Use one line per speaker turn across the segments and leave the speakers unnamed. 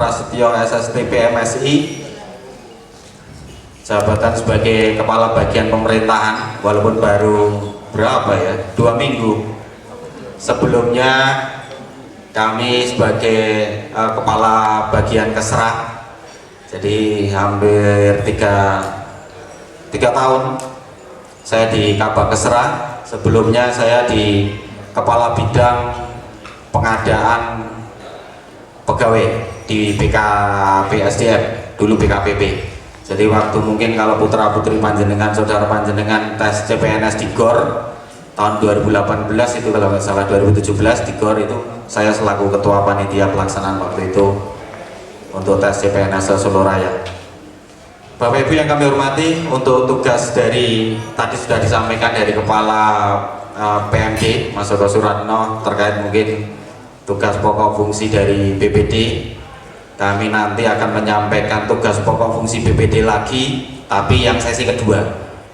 Prasetyo SST PMSI, jabatan sebagai Kepala Bagian Pemerintahan, walaupun baru berapa ya, 2 minggu. Sebelumnya kami sebagai Kepala Bagian Kesra, jadi hampir 3 tahun saya di Kabak Kesra. Sebelumnya saya di Kepala Bidang Pengadaan Pegawai di BKPSDM, dulu BKPP. Jadi waktu mungkin kalau putra putri panjenengan, saudara panjenengan tes CPNS di GOR tahun 2018 itu, kalau nggak salah 2017 di GOR itu saya selaku ketua panitia pelaksanaan waktu itu untuk tes CPNS Solo Raya. Bapak Ibu yang kami hormati, untuk tugas dari tadi sudah disampaikan dari Kepala PMD Mas Joko Suratno terkait mungkin tugas pokok fungsi dari BPD. Kami nanti akan menyampaikan tugas pokok fungsi BPD lagi, tapi yang sesi kedua.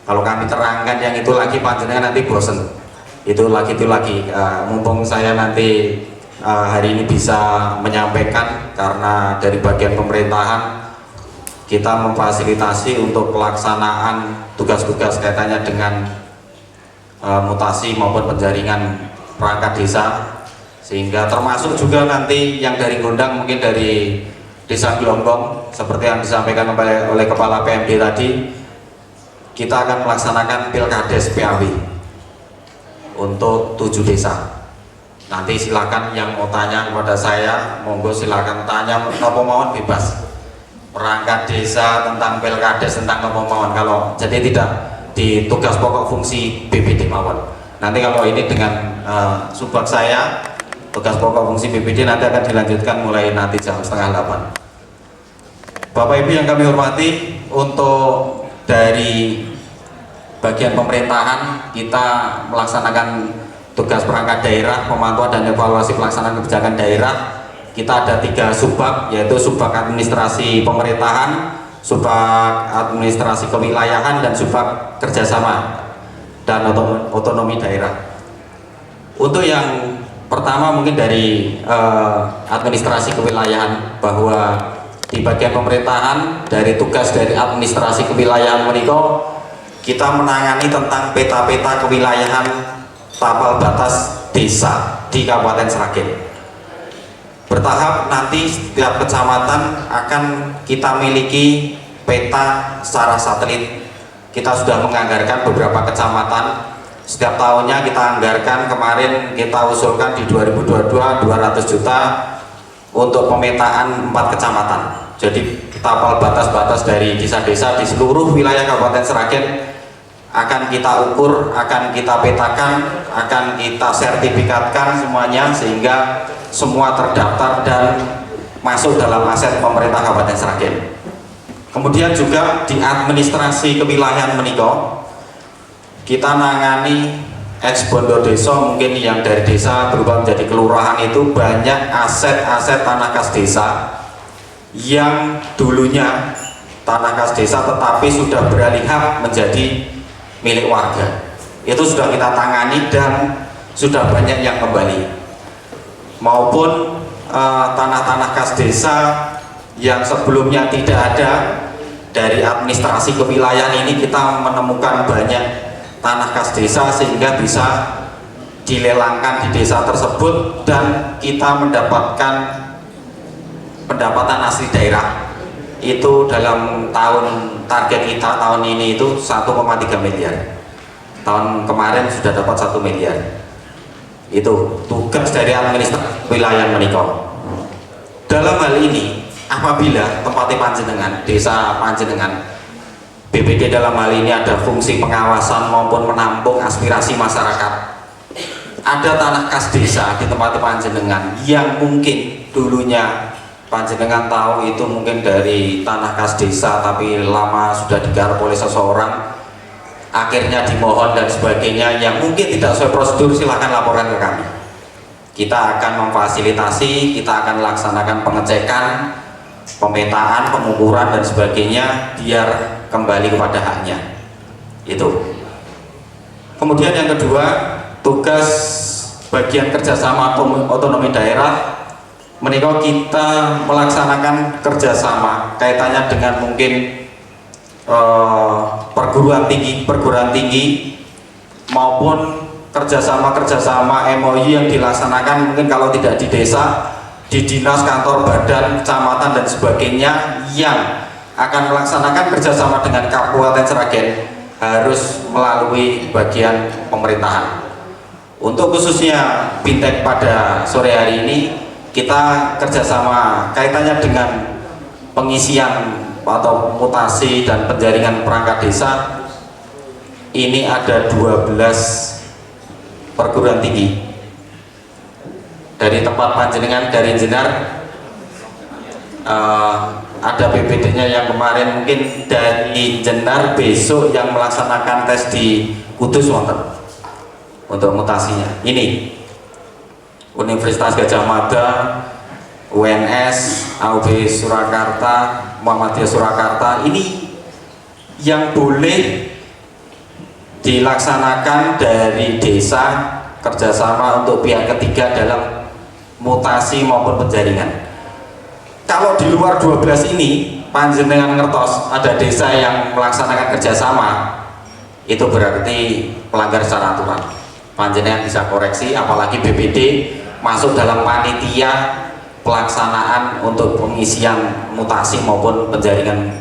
Kalau kami terangkan yang itu lagi, panjenengan nanti bosen. Itu lagi. Mumpung saya nanti hari ini bisa menyampaikan, karena dari bagian pemerintahan kita memfasilitasi untuk pelaksanaan tugas-tugas kaitannya dengan mutasi maupun penjaringan perangkat desa, sehingga termasuk juga nanti yang dari Gondang, mungkin dari Desa Gelonggong seperti yang disampaikan oleh Kepala PMD tadi, kita akan melaksanakan Pilkades PAW untuk 7 desa. Nanti silakan yang mau tanya kepada saya, monggo silakan tanya, nopo mawon bebas. Perangkat desa tentang Pilkades, tentang nopo mawon. Kalau jadi tidak di tugas pokok fungsi BPD mawon. Nanti kalau ini dengan subak saya, tugas pokok fungsi BPD nanti akan dilanjutkan mulai nanti jam 7:30. Bapak Ibu yang kami hormati, untuk dari bagian pemerintahan kita melaksanakan tugas perangkat daerah, pemantauan dan evaluasi pelaksanaan kebijakan daerah. Kita ada 3 subbag, yaitu subbag administrasi pemerintahan, subbag administrasi kewilayahan, dan subbag kerjasama dan otonomi daerah. Untuk yang pertama mungkin dari administrasi kewilayahan, bahwa di bagian pemerintahan dari tugas dari administrasi kewilayahan meniko, kita menangani tentang peta-peta kewilayahan tapal batas desa di Kabupaten Sragen. Bertahap nanti setiap kecamatan akan kita miliki peta secara satelit. Kita sudah menganggarkan beberapa kecamatan. Setiap tahunnya kita anggarkan, kemarin kita usulkan di 2022 200 juta untuk pemetaan 4 kecamatan. Jadi tapal batas-batas dari desa-desa di seluruh wilayah Kabupaten Sragen akan kita ukur, akan kita petakan, akan kita sertifikatkan semuanya, sehingga semua terdaftar dan masuk dalam aset pemerintah Kabupaten Sragen. Kemudian juga di administrasi kewilayahan meniko, kita nangani ex bondo desa, mungkin yang dari desa berubah menjadi kelurahan, itu banyak aset-aset tanah kas desa yang dulunya tanah kas desa tetapi sudah beralih hak menjadi milik warga. Itu sudah kita tangani dan sudah banyak yang kembali. Maupun tanah-tanah kas desa yang sebelumnya tidak ada, dari administrasi kewilayahan ini kita menemukan banyak tanah kas desa sehingga bisa dilelangkan di desa tersebut, dan kita mendapatkan pendapatan asli daerah. Itu dalam target kita tahun ini itu 1,3 miliar. Tahun kemarin sudah dapat 1 miliar. Itu tugas dari administrasi wilayah meniko. Dalam hal ini, apabila tempatnya panjenengan, desa panjenengan, BPD dalam hal ini ada fungsi pengawasan maupun menampung aspirasi masyarakat. Ada tanah kas desa di tempat panjenengan yang mungkin dulunya panjenengan tahu itu mungkin dari tanah kas desa, tapi lama sudah digarap oleh seseorang, akhirnya dimohon dan sebagainya, yang mungkin tidak sesuai prosedur, silahkan laporkan ke kami. Kita akan memfasilitasi, kita akan laksanakan pengecekan, pemetaan, pengukuran dan sebagainya, biar kembali kepada haknya. Itu. Kemudian yang kedua, tugas bagian kerjasama otonomi daerah, menika kita melaksanakan kerjasama kaitannya dengan mungkin perguruan tinggi maupun kerjasama MOU yang dilaksanakan mungkin kalau tidak di desa, di dinas, kantor, badan, kecamatan dan sebagainya yang akan melaksanakan kerjasama dengan Kabupaten Sragen harus melalui bagian pemerintahan. Untuk khususnya Bintek pada sore hari ini kita kerjasama kaitannya dengan pengisian atau mutasi dan penjaringan perangkat desa. Ini ada 12 perguruan tinggi dari tempat panjenengan, dari Jenar ada PPD-nya yang kemarin, mungkin dari Jenar besok yang melaksanakan tes di Kudus wonten untuk mutasinya. Ini Universitas Gadjah Mada, UNS, AUB Surakarta, Muhammadiyah Surakarta, ini yang boleh dilaksanakan dari desa kerjasama untuk pihak ketiga dalam mutasi maupun penjaringan. Kalau di luar 12 ini panjenengan ngertos ada desa yang melaksanakan kerjasama, itu berarti pelanggar secara aturan. Panjenengan bisa koreksi, apalagi BPD masuk dalam panitia pelaksanaan untuk pengisian mutasi maupun penjaringan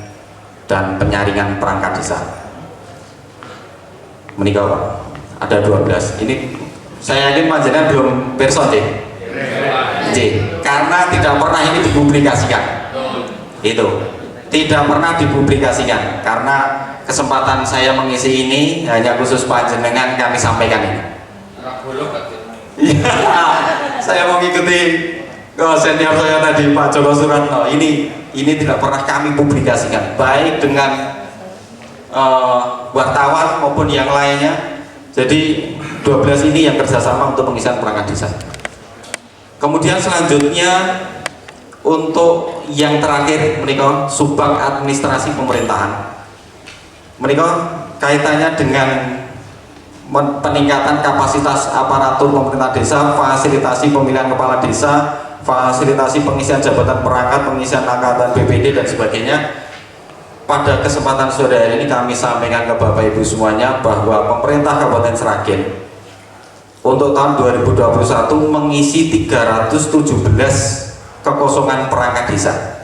dan penyaringan perangkat desa. Menikah Pak, ada 12. Ini saya yakin panjenengan belum person deh. Karena tidak pernah ini dipublikasikan. Itu tidak pernah dipublikasikan karena kesempatan saya mengisi ini hanya khusus panjenengan kami sampaikan ini. Saya mengikuti senior saya tadi Pak Joko Suratno. Ini tidak pernah kami publikasikan baik dengan wartawan maupun yang lainnya. Jadi 12 ini yang kerjasama untuk pengisian perangkat desa. Kemudian selanjutnya untuk yang terakhir menikah Subang Administrasi Pemerintahan. Menikah kaitannya dengan peningkatan kapasitas aparatur pemerintah desa, fasilitasi pemilihan kepala desa, fasilitasi pengisian jabatan perangkat, pengisian angkatan BPD dan sebagainya. Pada kesempatan sore hari ini kami sampaikan ke Bapak Ibu semuanya bahwa pemerintah Kabupaten Sragen untuk tahun 2021 mengisi 317 kekosongan perangkat desa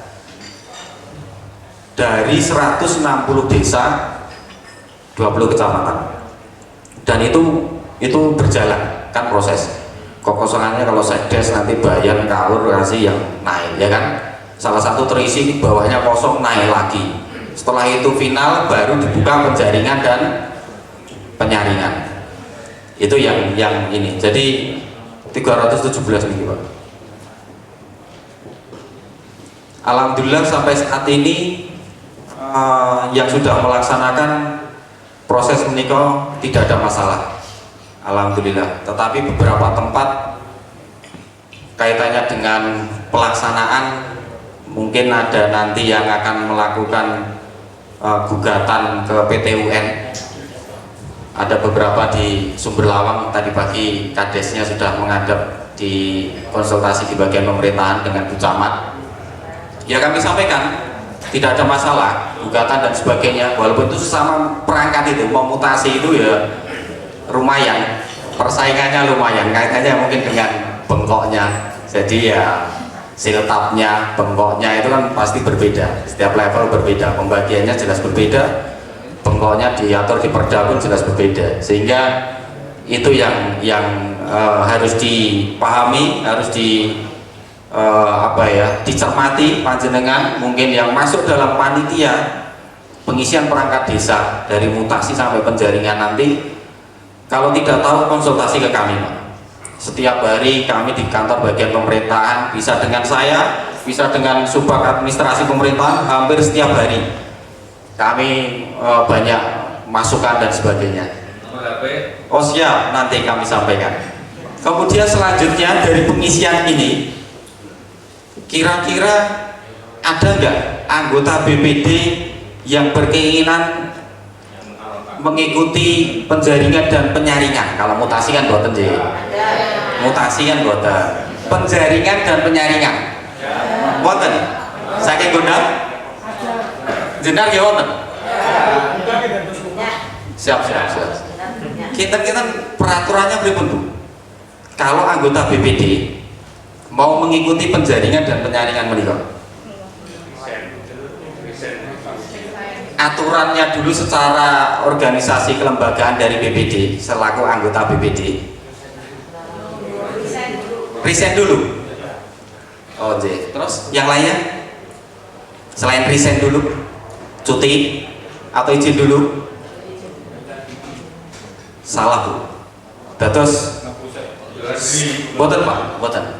dari 160 desa, 20 kecamatan, dan itu berjalan kan proses kekosongannya. Kalau sekdes nanti Bayan, Kaur, kasih yang naik ya kan, salah satu terisi bawahnya kosong naik lagi. Setelah itu final baru dibuka penjaringan dan penyaringan. Itu yang ini. Jadi 317 nih Pak. Alhamdulillah sampai saat ini yang sudah melaksanakan proses menikah tidak ada masalah. Alhamdulillah. Tetapi beberapa tempat kaitannya dengan pelaksanaan mungkin ada nanti yang akan melakukan gugatan ke PT UN. Ada beberapa di Sumberlawang, tadi pagi kadesnya sudah menghadap di konsultasi di bagian pemerintahan dengan Bu Camat. Ya kami sampaikan tidak ada masalah gugatan dan sebagainya, walaupun itu sesama perangkat itu mau mutasi itu ya lumayan, persaingannya lumayan, kaitannya mungkin dengan bengkoknya. Jadi ya siltapnya, bengkoknya itu kan pasti berbeda, setiap level berbeda, pembagiannya jelas berbeda, bengkoknya diatur di Perda pun jelas berbeda, sehingga itu yang harus dipahami, harus dicermati panjenengan mungkin yang masuk dalam panitia pengisian perangkat desa dari mutasi sampai penjaringan nanti. Kalau tidak tahu konsultasi ke kami Pak. Setiap hari kami di kantor bagian pemerintahan, bisa dengan saya, bisa dengan Subang Administrasi Pemerintahan, hampir setiap hari kami banyak masukan dan sebagainya. Oh siap, nanti kami sampaikan. Kemudian selanjutnya dari pengisian ini, kira-kira ada nggak anggota BPD yang berkeinginan mengikuti penjaringan dan penyaringan? Kalau mutasi kan boten, mutasi kan boten. penjaringan dan penyaringan. Wonten? Saking Gondang? Jenengan nggih wonten? Siap. Kita peraturannya pripun, Bu? Kalau anggota BPD mau mengikuti penjaringan dan penyaringan menika, aturannya dulu secara organisasi kelembagaan dari BPD selaku anggota BPD resign dulu. Oh terus yang lainnya selain resign dulu, cuti atau izin dulu? Salah, Bu. Dados boten, Pak, boten.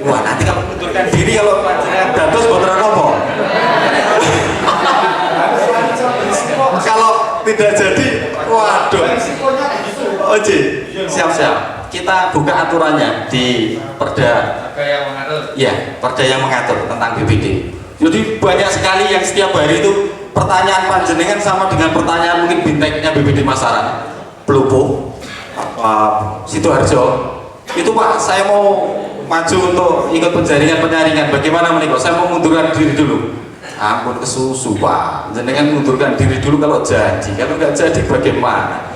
Wah, nanti kalau mundurkan diri kalau panjenengan dados boten apa? Kalau tidak jadi, waduh. Oke, siap. Kita buka aturannya di Perda yang mengatur. Ya, Perda yang mengatur tentang BPD. Jadi banyak sekali yang setiap hari itu pertanyaan panjenengan sama dengan pertanyaan mungkin binteknya BPD Masaran, Pelupo, Sidoarjo. Itu Pak, saya mau maju untuk ikut penjaringan. Bagaimana menikah? Saya mau mundurkan diri dulu. Ampun kesusu Pak, jenengan mundurkan diri dulu kalau jadi. Kalau nggak jadi bagaimana?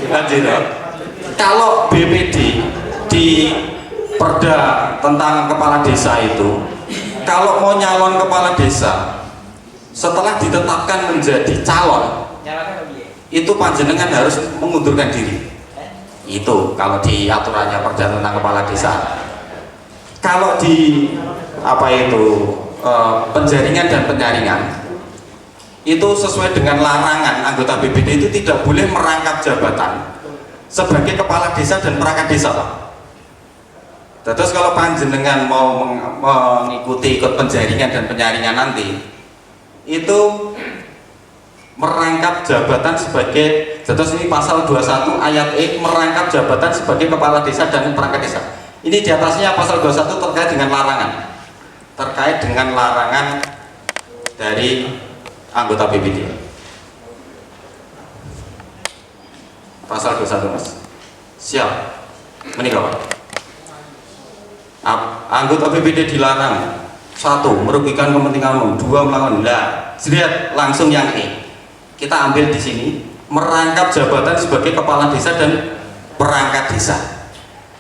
Lanjut. Kalau BPD di Perda tentang kepala desa itu, kalau mau nyalon kepala desa setelah ditetapkan menjadi calon, itu panjenengan harus mengundurkan diri. Itu kalau di aturannya Perda tentang kepala desa. Kalau di penjaringan dan penyaringan itu sesuai dengan larangan, anggota BPD itu tidak boleh merangkap jabatan sebagai kepala desa dan perangkat desa, Pak. Terus kalau panjenengan mau mengikuti ikut penjaringan dan penyaringan nanti, itu merangkap jabatan sebagai, terus ini pasal 21 ayat E, merangkap jabatan sebagai kepala desa dan perangkat desa. Ini di atasnya pasal 21 terkait dengan larangan dari anggota BPD. Pasal 21, Mas. Siap. Menikah, Pak. Anggota BPD dilarang: 1. Merugikan kepentingan umum. 2. Melakukan lihat langsung yang E. Kita ambil di sini, merangkap jabatan sebagai kepala desa dan perangkat desa.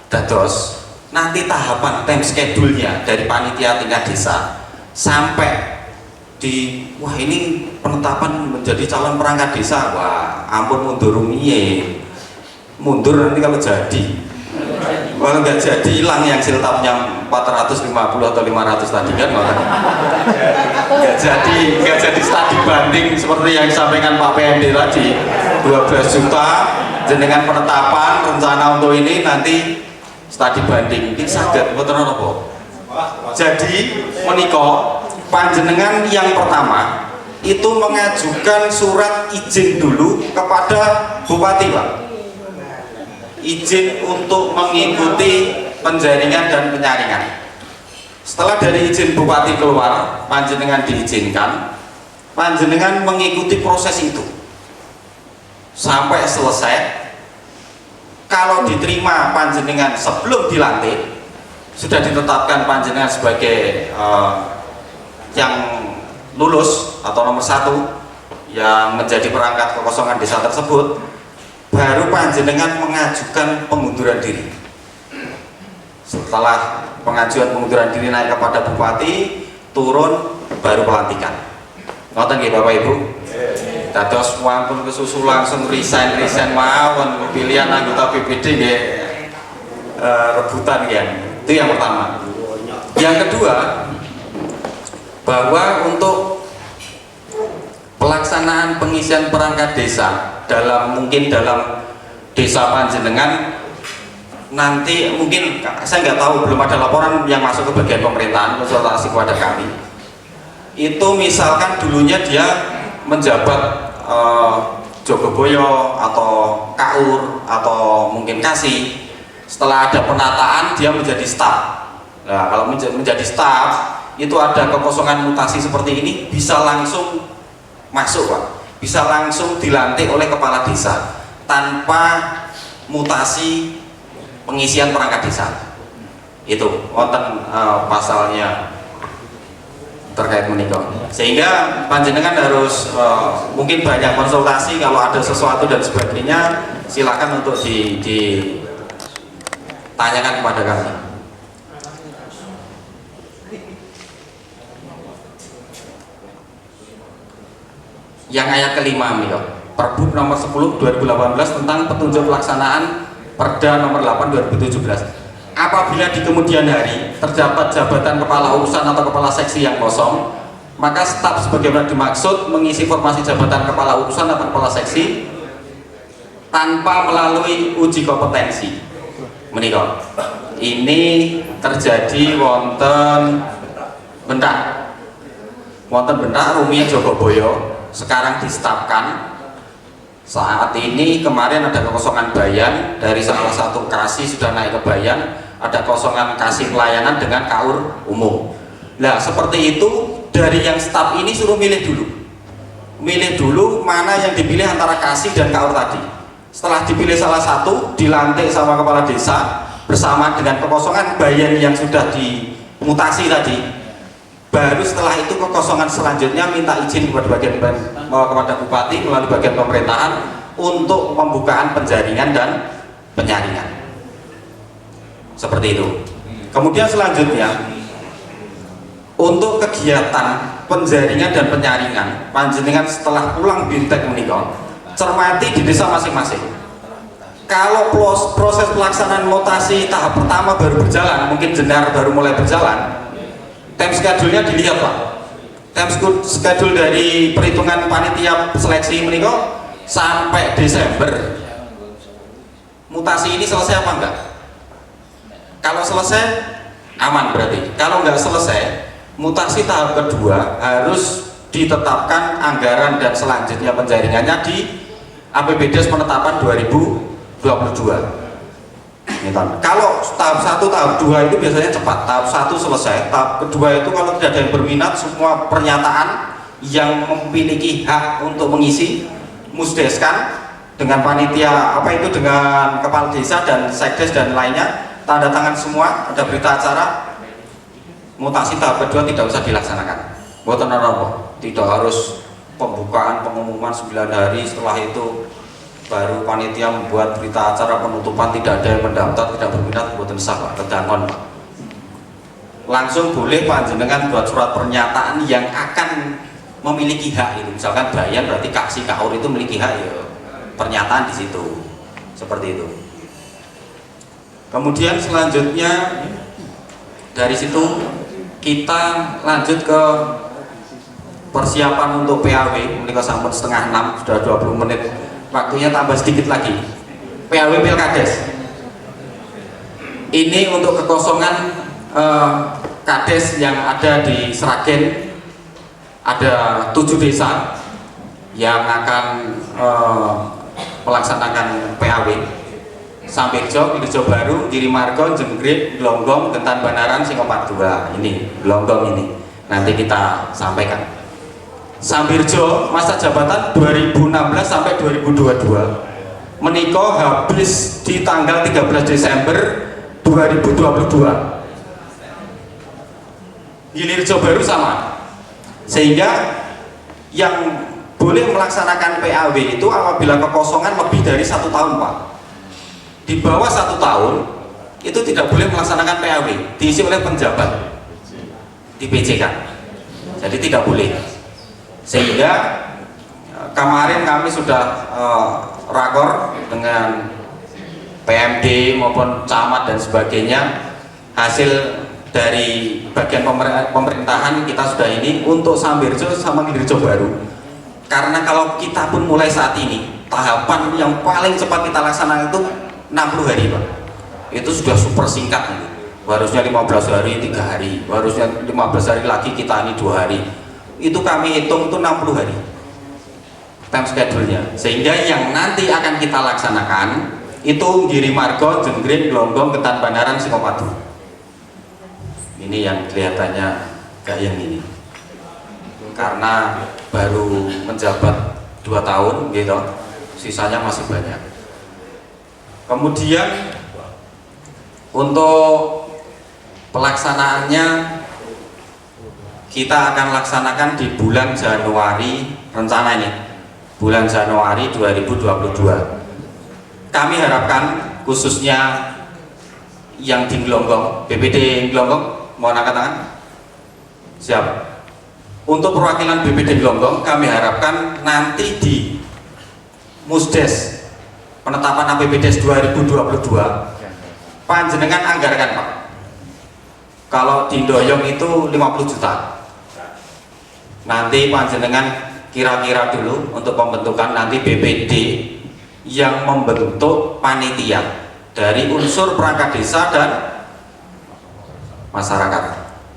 Terus nanti tahapan time schedule-nya dari panitia tingkat desa sampai di ini penetapan menjadi calon perangkat desa. Wah, ampun mundur nanti kalau jadi. Kalau nggak jadi hilang yang siltapnya 450 atau 500 tadi kan, nggak jadi studi banding seperti yang disampaikan Pak PMD tadi, 12 juta jenengan penetapan rencana untuk ini, nanti studi banding ini saged betul apa? Jadi menikah panjenengan yang pertama itu mengajukan surat izin dulu kepada Bupati, Pak. Izin untuk mengikuti penjaringan dan penyaringan. Setelah dari izin Bupati keluar, panjenengan diizinkan, panjenengan mengikuti proses itu sampai selesai. Kalau diterima panjenengan sebelum dilantik, sudah ditetapkan panjenengan sebagai yang lulus atau nomor 1 yang menjadi perangkat kekosongan desa tersebut, baru panjenengan mengajukan pengunduran diri. Setelah pengajuan pengunduran diri naik kepada Bupati, turun, baru pelantikan. Ngoten nggih Bapak Ibu? Dados wonten kesusu langsung resign mawon, pilihan anggota BPD nggih rebutan ya. Itu yang pertama. Yang kedua, bahwa untuk pelaksanaan pengisian perangkat desa dalam desa panjenengan nanti, mungkin saya nggak tahu, belum ada laporan yang masuk ke bagian pemerintahan konsultasi kepada kami. Itu misalkan dulunya dia menjabat Jogoboyo atau Kaur atau mungkin Kasih, setelah ada penataan dia menjadi staf. Nah, kalau menjadi staf itu ada kekosongan mutasi seperti ini, bisa langsung masuk, Pak. Bisa langsung dilantik oleh kepala desa tanpa mutasi pengisian perangkat desa. Itu wonten pasalnya terkait menikah, sehingga panjenengan harus mungkin banyak konsultasi kalau ada sesuatu dan sebagainya, silakan untuk ditanyakan kepada kami. Yang ayat kelima nih, Perbup nomor 10 2018 tentang petunjuk pelaksanaan Perda nomor 8 2017. Apabila di kemudian hari terdapat jabatan kepala urusan atau kepala seksi yang kosong, maka staf sebagaimana dimaksud mengisi formasi jabatan kepala urusan atau kepala seksi tanpa melalui uji kompetensi. Menikah ini terjadi wonten bentak Rumi Jogoboyo sekarang distafkan. Saat ini kemarin ada kekosongan bayan, dari salah satu kasih sudah naik ke bayan, ada kosongan kasih pelayanan dengan kaur umum. Nah seperti itu, dari yang staf ini suruh milih dulu mana yang dipilih antara kasih dan kaur tadi. Setelah dipilih salah satu, dilantik sama kepala desa bersama dengan kekosongan bayan yang sudah dimutasi tadi. Baru setelah itu kekosongan selanjutnya minta izin kepada bupati melalui bagian pemerintahan untuk pembukaan penjaringan dan penyaringan. Seperti itu. Kemudian selanjutnya untuk kegiatan penjaringan dan penyaringan, panjenengan setelah pulang bintek menikah, cermati di desa masing-masing. Kalau proses pelaksanaan mutasi tahap pertama baru berjalan, mungkin jenar baru mulai berjalan, time schedule-nya dilihat Pak. Time schedule dari perhitungan panitia seleksi menikah sampai Desember, mutasi ini selesai apa enggak? Kalau selesai aman berarti. Kalau enggak selesai, mutasi tahap kedua harus ditetapkan anggaran dan selanjutnya penjaringannya di APBDes penetapan 2022. Kalau tahap 1, tahap 2 itu biasanya cepat. Tahap 1 selesai, tahap kedua itu kalau tidak ada yang berminat, semua pernyataan yang memiliki hak untuk mengisi musdeskan dengan panitia dengan kepala desa dan sekdes dan lainnya, tanda tangan semua, ada berita acara, mutasi tahap kedua tidak usah dilaksanakan. Boten apa, tidak harus pembukaan pengumuman 9 hari, setelah itu baru panitia membuat berita acara penutupan, tidak ada yang mendaftar, tidak berminat, boten sah Pak, kedangon Pak. Langsung boleh panjenengan buat surat pernyataan yang akan memiliki hak itu. Misalkan bayan berarti kasih kaur itu memiliki hak ya, pernyataan di situ. Seperti itu. Kemudian selanjutnya dari situ kita lanjut ke persiapan untuk PAW. Menikah sampun setengah 6, sudah 20 menit. Waktunya tambah sedikit lagi. PAW Pilkades ini untuk kekosongan kades yang ada di Sragen, ada 7 desa yang akan melaksanakan PAW. Sambirjo, Wirjo Baru, Girimargo, Jenggrit, Glonggong, Gentan Banaran, Singopat 2. Ini Glonggong ini nanti kita sampaikan. Sambirjo masa jabatan 2016 sampai 2022, menikah habis di tanggal 13 Desember 2022. Gilirjo Baru sama, sehingga yang boleh melaksanakan PAW itu apabila kekosongan lebih dari 1 tahun Pak. Di bawah 1 tahun itu tidak boleh melaksanakan PAW, diisi oleh penjabat di PJ kan, jadi tidak boleh. Sehingga kemarin kami sudah rakor dengan PMD maupun camat dan sebagainya. Hasil dari bagian pemerintahan kita sudah ini untuk Sambirjo sama Gilirjo Baru. Karena kalau kita pun mulai saat ini, tahapan yang paling cepat kita laksanakan itu 60 hari Pak. Itu sudah super singkat ini. Harusnya 15 hari, 3 hari, harusnya 15 hari lagi, kita ini 2 hari. Itu kami hitung itu 60 hari time schedule-nya, sehingga yang nanti akan kita laksanakan itu Girimargo, Jenggrit, Glonggong, Gentan Banaran, Singopadu. Ini yang kelihatannya gayeng ini karena baru menjabat 2 tahun gitu, sisanya masih banyak. Kemudian untuk Pelaksanaannya kita akan laksanakan di bulan Januari, rencana ini bulan Januari 2022. Kami harapkan khususnya yang di Glonggong, BPD Glonggong, mohon angkat tangan. Siap. Untuk perwakilan BPD Glonggong, kami harapkan nanti di Musdes penetapan APBDes 2022 panjenengan anggarkan Pak. Kalau di Doyong itu 50 juta. Nanti panjenengan kira-kira dulu untuk pembentukan nanti BPD yang membentuk panitia dari unsur perangkat desa dan masyarakat.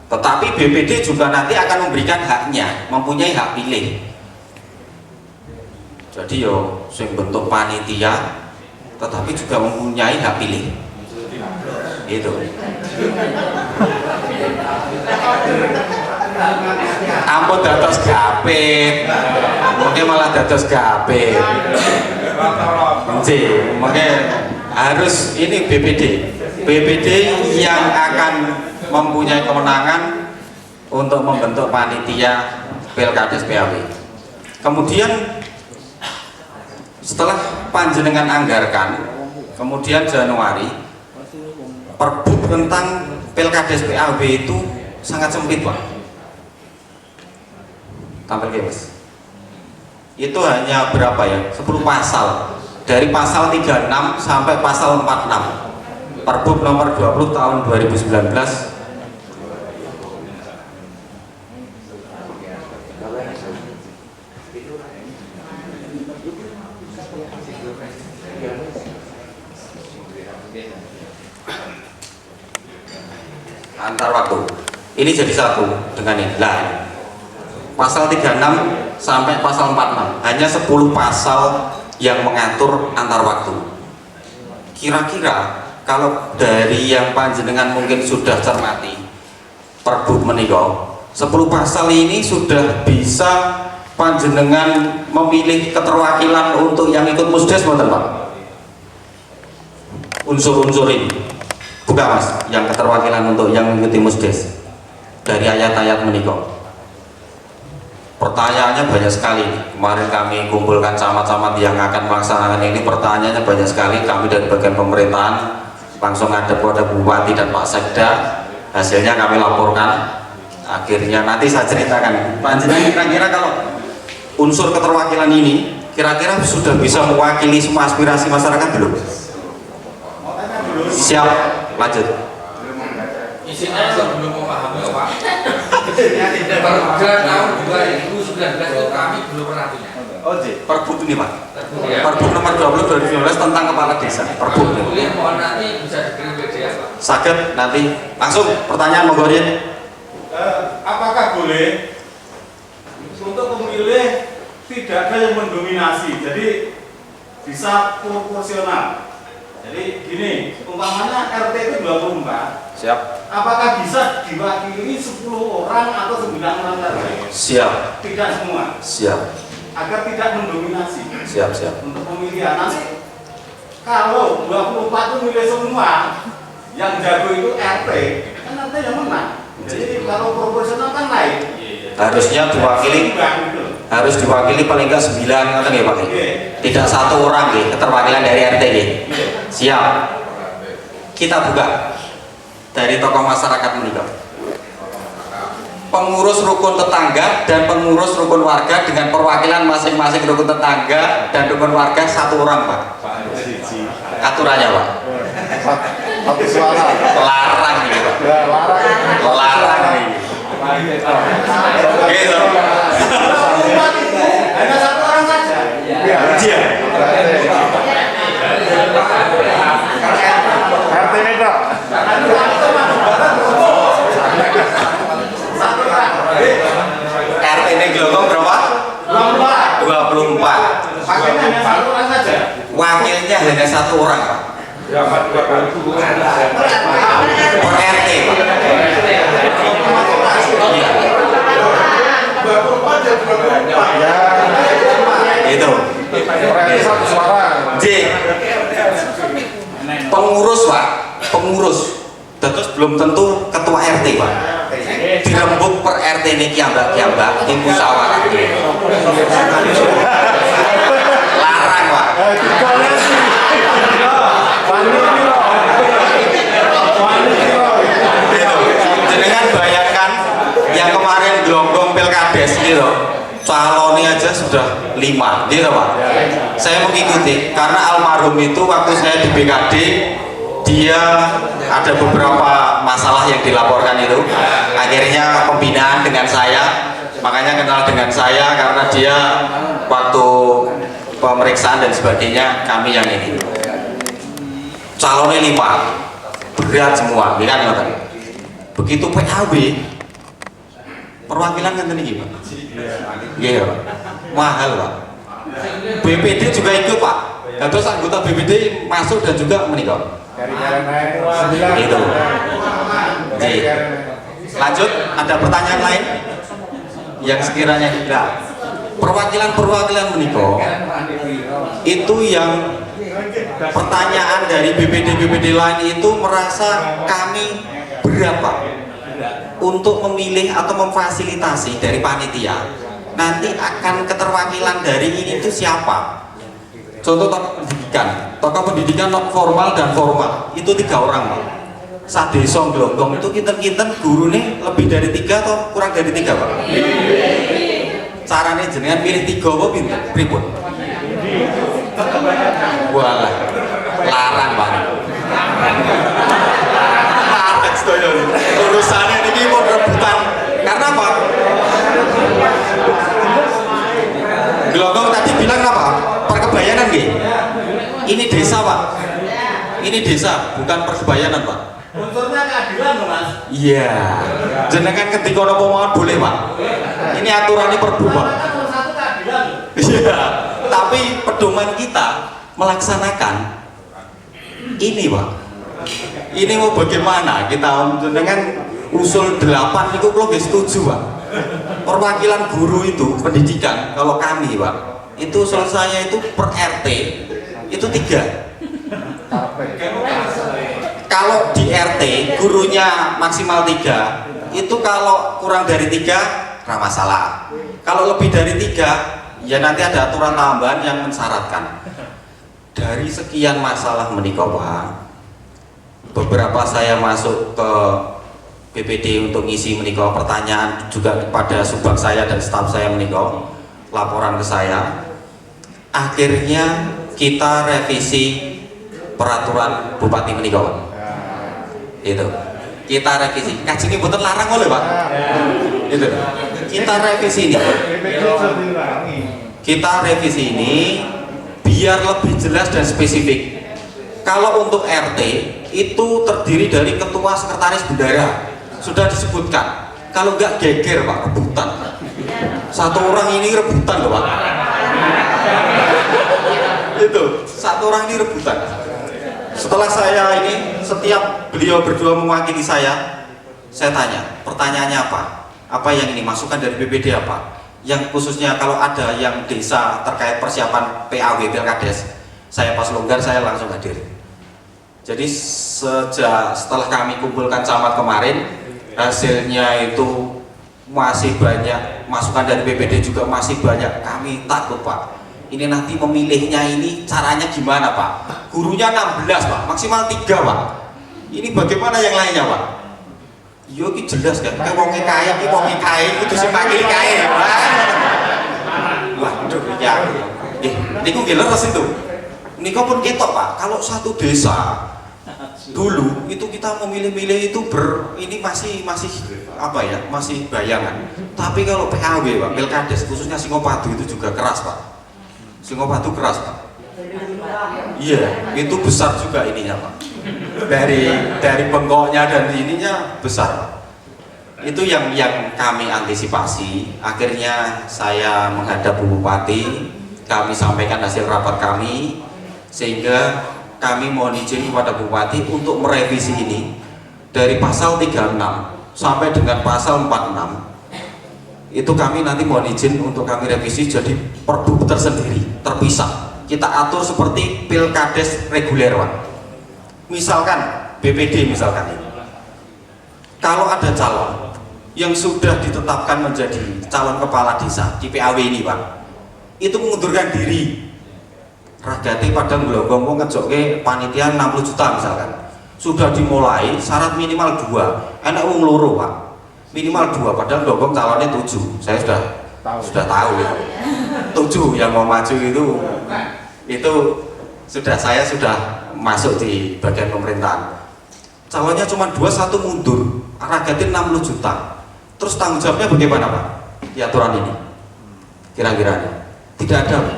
Tetapi BPD juga nanti akan memberikan haknya, mempunyai hak pilih. Jadi yo sing bentuk panitia tetapi juga mempunyai hak pilih. Itu. Ampun dados gapit. Mungkin malah dados gapit. Mungkin harus ini BPD yang akan mempunyai kewenangan untuk membentuk panitia Pilkades PAW. Kemudian setelah panjenengan anggarkan, kemudian Januari Perbup tentang Pilkades PAW itu sangat sempit Pak. Tampil ke Mas. Itu hanya berapa ya? 10 pasal. Dari pasal 36 sampai pasal 46. Perbup nomor 20 tahun 2019. Antar waktu. Ini jadi satu dengan ini. Lah, pasal 36 sampai pasal 46 hanya 10 pasal yang mengatur antar waktu. Kira-kira kalau dari yang panjenengan mungkin sudah cermati Perbup menika 10 pasal ini sudah bisa panjenengan memilih keterwakilan untuk yang ikut Musdes mboten Pak? Unsur-unsur ini bukan Mas, yang keterwakilan untuk yang mengikuti Musdes dari ayat-ayat menikah. Pertanyaannya banyak sekali. Kemarin kami kumpulkan camat-camat yang akan melaksanakan ini, pertanyaannya banyak sekali. Kami dari bagian pemerintahan langsung ada kepada Bupati dan Pak Sekda, hasilnya kami laporkan. Akhirnya nanti saya ceritakan. Panjenengan kira-kira kalau unsur keterwakilan ini kira-kira sudah bisa mewakili semua aspirasi masyarakat belum? Siap, lanjut.
Isinya belum memahami Pak. Perda tahun 2019 itu kami belum pernah punya.
Perbup ini Pak. Perbup nomor 20 2019 tentang kepala desa. Perbup ini.
Mohon nanti bisa dikirim PDF Pak.
Sakit nanti langsung pertanyaan monggo Rin.
Apakah boleh untuk pemilih tidak ada yang mendominasi, jadi bisa proporsional? Jadi gini, umpamanya RT itu 24.
Siap.
Apakah bisa diwakili 10 orang atau 9 orang RT?
Siap.
Tidak semua.
Siap.
Agar tidak mendominasi.
Siap, siap.
Untuk pemilihan nanti kalau 24 itu milih semua, yang jago itu RT, kan RT yang menang. Jadi kalau proporsional kan naik.
Harusnya diwakili, harus diwakili paling enggak 9 atau nggih Pak? Tidak satu orang nggih, keterwakilan dari RT nggih. Siap. Kita buka dari tokoh masyarakat menikah. Pengurus rukun tetangga dan pengurus rukun warga dengan perwakilan masing-masing rukun tetangga dan rukun warga satu orang Pak. Aturannya Pak.
Satu suara.
Larang ini Pak. Larang ini. Gitu.
Hanya satu orang saja.
Iya.
RT ini dok.
Satu
RT ini Glonggong berapa? 24.
Pakainya hanya satu orang saja.
Wakilnya hanya satu orang Pak. Per RT Pak. Iya.
Ya.
Itu.
RT satu suara.
J. Pengurus Pak, pengurus terus belum tentu ketua RT Pak. Dirembuk per RT ini kiambak di musyawarah. Larang Pak. Jenengan bayangkan yang kemarin gelonggong pilkades gitu, calonnya aja sudah 5 gitu Pak. Saya mengikuti karena almarhum itu waktu saya di BKD dia ada beberapa masalah yang dilaporkan itu, akhirnya pembinaan dengan saya, makanya kenal dengan saya karena dia waktu pemeriksaan dan sebagainya kami yang ini calonnya 5 berat semua, kan begitu PAW perwakilan kan ini gimana? Iya Pak, mahal Pak. BPD juga ikut Pak, dan terus anggota BPD masuk dan juga menikah. Itu. Jadi, lanjut, ada pertanyaan lain yang sekiranya tidak perwakilan menikah itu yang pertanyaan dari BPD lain itu merasa kami berapa untuk memilih atau memfasilitasi dari panitia nanti akan keterwakilan dari ini itu siapa. Contoh tokoh pendidikan non formal dan formal itu 3 orang Pak. Sadesong Glonggong itu kinten-kinten guru nih lebih dari 3 atau kurang dari 3 Pak? Caranya jenengan pilih 3 apa pinten? Pripun? Walah, larang Pak. Larang sedoyo. Urusannya ini mau rebutan. Karena apa? Glonggong tadi bilang apa? Perkebayanan nggih. Ini desa Pak. Ini desa, bukan perkebayanan Pak.
Unsurnya keadilan loh Mas.
Iya. Jenengan ketika napa mawon boleh Pak. Ini aturannya perbu Pak.
Satu keadilan.
Iya. Tapi pedoman kita melaksanakan ini Pak. Ini mau bagaimana kita jenengan usul 8 itu kalau nggak setuju Pak. Perwakilan guru itu pendidikan kalau kami Pak itu usul saya itu per RT itu 3. Kalau di RT gurunya maksimal 3 itu kalau kurang dari 3 nggak masalah. Kalau lebih dari 3 ya nanti ada aturan tambahan yang mensyaratkan. Dari sekian masalah menikah Pak, beberapa saya masuk ke BPD untuk ngisi menikah, pertanyaan juga kepada subang saya dan staf saya menikah, laporan ke saya. Akhirnya kita revisi peraturan Bupati menikah. Itu kita revisi. Kaji ini betul larang oleh Pak. Itu kita revisi ini. Kita revisi ini biar lebih jelas dan spesifik. Kalau untuk RT itu terdiri dari ketua, sekretaris, bendara. Sudah disebutkan. Kalau nggak geger Pak, rebutan. Satu orang ini rebutan loh Pak. Itu satu orang ini rebutan. Setelah saya ini, setiap beliau berdua mewakili saya tanya, pertanyaannya apa? Apa yang ini masukan dari BPD apa? Yang khususnya kalau ada yang desa terkait persiapan PAW Pilkades, saya pas longgar saya langsung hadir. Jadi setelah kami kumpulkan camat kemarin, hasilnya itu masih banyak, masukan dari BPD juga masih banyak. Kami takut Pak, ini nanti memilihnya ini caranya gimana Pak? Gurunya 16 Pak, maksimal 3 Pak. Ini bagaimana yang lainnya Pak? Yo ki jelas kan, wonge kaya ki wonge kaya kudu sing makili kaya Pak. Waduh ya. Niku nggih leres itu. Niku pun ketok Pak, kalau satu desa dulu itu kita memilih-milih itu ini masih apa ya, masih bayangan. Tapi kalau PAW Pak, Pilkades khususnya Singopadu itu juga keras Pak. Singopadu keras Pak. Iya, itu besar juga ininya Pak. Dari bengkoknya dan ininya besar Pak. Itu yang kami antisipasi. Akhirnya saya menghadap Bu Bupati, kami sampaikan hasil rapat kami sehingga kami mohon izin kepada Bupati untuk merevisi ini dari pasal 36 sampai dengan pasal 46. Itu kami nanti mohon izin untuk kami revisi jadi perbu tersendiri, terpisah. Kita atur seperti Pilkades reguler Pak. Misalkan BPD misalkan ini. kalau ada calon yang sudah ditetapkan menjadi calon kepala desa di PAW ini Pak, itu mengundurkan diri, ragati padang blogong mau ngejokke panitia 60 juta misalkan, sudah dimulai syarat minimal 2, enak wong loro Pak, minimal 2, padahal blogong calonnya 7, saya sudah tahu ya. 7 yang mau maju itu saya sudah masuk di bagian pemerintahan, calonnya cuma 2, 1 mundur, ragatin 60 juta, terus tanggung jawabnya bagaimana Pak di aturan ini? Kira-kira tidak ada Pak.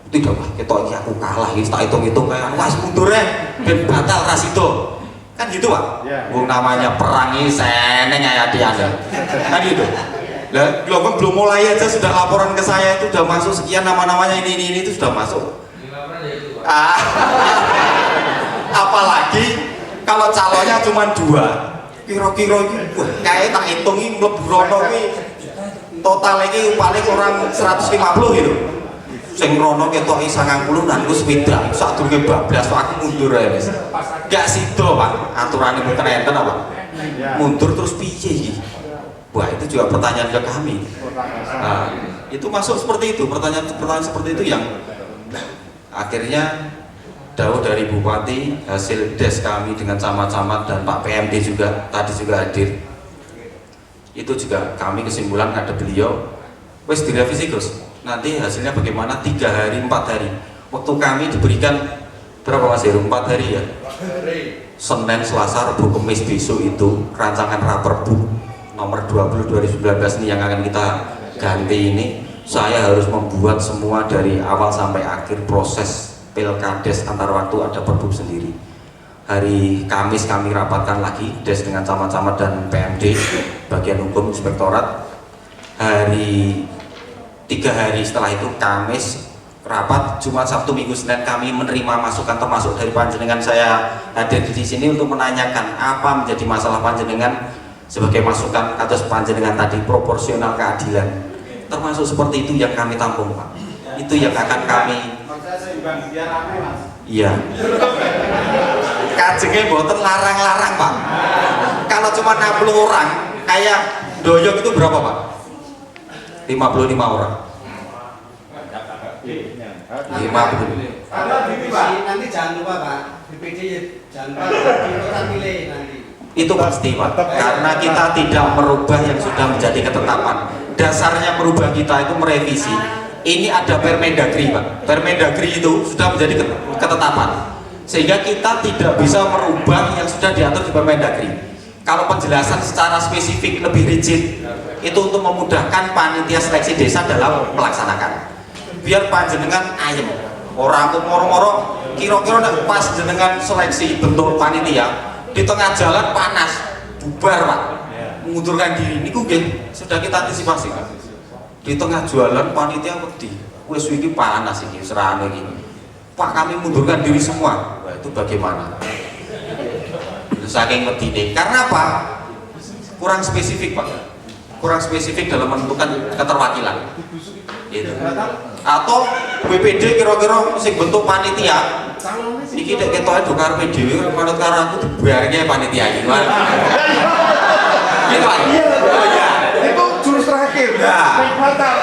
Tidak Pak, ketok iki aku kalah iki tak hitung-hitung kayak wis mundur ben batal rasido. Kan gitu Pak. Wong namanya perang iki seneng ayat-ayat. Kan gitu. Lah Glogong belum mulai aja sudah laporan ke saya itu sudah masuk sekian nama-namanya ini itu sudah masuk. Apalagi kalau calonnya cuma 2. Kira-kira iki kayak tak hitungi mlebu rono iki total iki paling orang 150 gitu. Sing rono ketoki 90 nan wis beda. Sadurunge bablas aku mundur ae wis. Gak sido, Pak. Aturane mboten enten apa? Mundur terus piye iki? Wah, itu juga pertanyaan ke kami. Nah, itu masuk seperti itu, pertanyaan seperti itu yang akhirnya dawuh dari Bupati, hasil des kami dengan camat-camat dan Pak PMD juga tadi juga hadir. Itu juga kami kesimpulan ada beliau wis direvisi Gus. Nanti hasilnya bagaimana 3 hari 4 hari. Waktu kami diberikan berapa Mas Heru? 4 hari ya. Senin, Selasa, Rabu, Kamis besok itu rancangan Raperbu nomor 20 2019 ini yang akan kita ganti ini. Saya harus membuat semua dari awal sampai akhir proses Pilkades antar waktu ada Perbu sendiri. Hari Kamis kami rapatkan lagi des dengan camat-camat dan PMD bagian hukum inspektorat. Hari 3 hari setelah itu Kamis rapat, Jumat, Sabtu, Minggu, Senin kami menerima masukan termasuk dari panjenengan. Saya hadir di sini untuk menanyakan apa menjadi masalah panjenengan sebagai masukan atas panjenengan tadi proporsional keadilan, termasuk seperti itu yang kami tampung Pak. Itu yang akan kami. Iya. Kajengnya boten larang-larang Pak. Kalau cuma 60 orang kayak doyok itu berapa Pak? 55 orang. 50.
Nanti jangan lupa Pak, BPD jangan lupa kita pilih nanti.
Itu pasti Pak, karena kita tidak merubah yang sudah menjadi ketetapan. Dasarnya merubah kita itu merevisi. Ini ada Permendagri Pak. Permendagri itu sudah menjadi ketetapan. Sehingga kita tidak bisa merubah yang sudah diatur di Permendagri. Kalau penjelasan secara spesifik lebih rigid, itu untuk memudahkan panitia seleksi desa dalam melaksanakan. Biar panjenengan ayem, orang aku moro-moro kira-kira pas jenengan seleksi bentuk panitia di tengah jalan panas, bubar Pak, mengundurkan diri. Ini nggih sudah kita antisipasi Pak. Di tengah jualan panitia wedi, wis iki panas iki serane iki. Pak kami mundurkan diri semua. Wah, itu bagaimana? Saking wedine. Karena apa? Kurang spesifik Pak. Kurang spesifik dalam menentukan keterwakilan. Gitu. Atau BPD kira-kira sing bentuk panitia. Iki nek ketoke do karepe dhewe manut karo aku dibayarke panitia iki. Gitu Pak. Oh iya.
Itu jurus terakhir.
Nah.
Batal.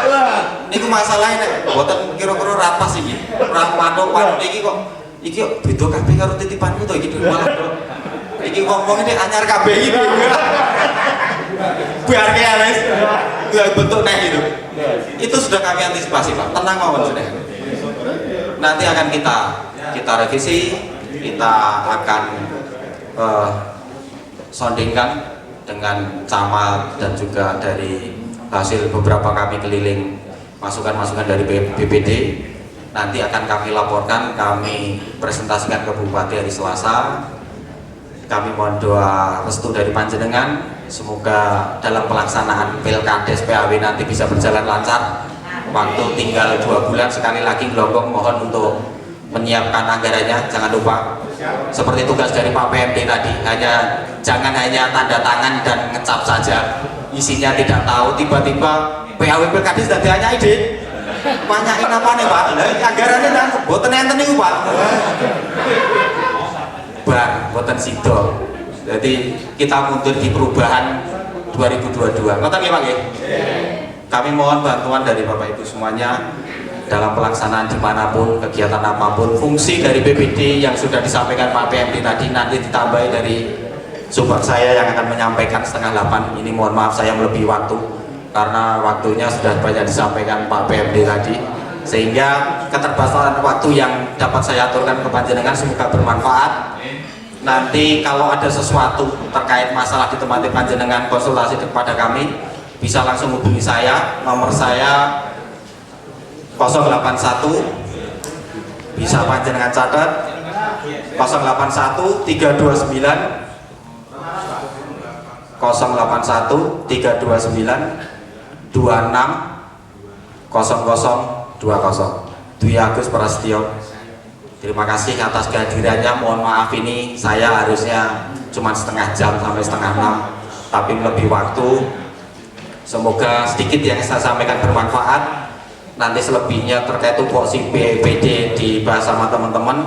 Niku masalahnya nek boten kira-kira rapas iki. Ora manut iki kok iki beda kabeh karo titipanku to iki malah. Iki ngomong ini anyar kabeh iki. Biar kayak wis bentuk neh itu. Itu sudah kami antisipasi Pak. Tenang mawon sudah. Nanti akan kita revisi, kita akan sondingkan dengan camat dan juga dari hasil beberapa kami keliling masukan-masukan dari BPD. Nanti akan kami laporkan, kami presentasikan ke Bupati hari Selasa. Kami mohon doa restu dari panjenengan, semoga dalam pelaksanaan Pilkades PAW nanti bisa berjalan lancar. Waktu tinggal 2 bulan. Sekali lagi Glogong mohon untuk menyiapkan anggarannya, jangan lupa. Seperti tugas dari Pak PMD tadi, jangan hanya tanda tangan dan ngecap saja, isinya tidak tahu. Tiba-tiba PAW Pilkades dadi hanya ide. Panyain apa nih Pak? Anggarannya kan boten enten niku Pak. Bar, boten sido. Jadi kita mundur di perubahan 2022. Ngoten nggih Pak nggih? Kami mohon bantuan dari Bapak Ibu semuanya dalam pelaksanaan dimanapun, kegiatan apapun, fungsi dari BPD yang sudah disampaikan Pak PMD tadi nanti ditambahi dari sumber saya yang akan menyampaikan 7:30. Ini mohon maaf saya melebihi waktu karena waktunya sudah banyak disampaikan Pak PMD tadi, sehingga keterbatasan waktu yang dapat saya aturkan ke panjenengan semoga bermanfaat. Nanti kalau ada sesuatu terkait masalah di tempat panjenengan konsultasi kepada kami, bisa langsung hubungi saya. Nomor saya 081, bisa panjenengan catat, 081 329 081 329 26 0020. Dwi Agus Prasetyo. Terima kasih atas kehadirannya. Mohon maaf ini saya harusnya cuma setengah jam sampai 5:30, tapi lebih waktu. Semoga sedikit yang saya sampaikan bermanfaat. Nanti selebihnya terkait tupoksi BPD dibahas sama teman-teman.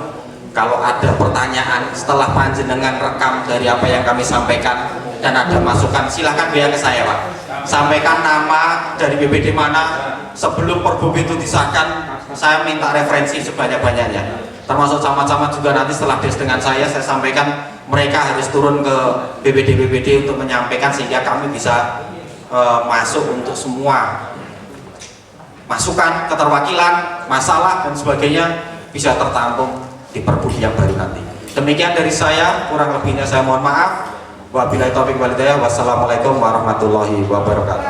Kalau ada pertanyaan setelah panjenengan rekam dari apa yang kami sampaikan dan ada masukan, silahkan biar ke saya Pak. Sampaikan nama dari BPD mana sebelum Perbup itu disahkan. Saya minta referensi sebanyak-banyaknya. Termasuk camat-camat juga nanti setelah des dengan saya sampaikan mereka harus turun ke BPD-BPD untuk menyampaikan sehingga kami bisa masuk untuk semua masukan, keterwakilan, masalah dan sebagainya bisa tertampung di Perbup yang baru nanti. Demikian dari saya, kurang lebihnya saya mohon maaf. Wabillahi taufiq wal hidayah. Wassalamualaikum warahmatullahi wabarakatuh.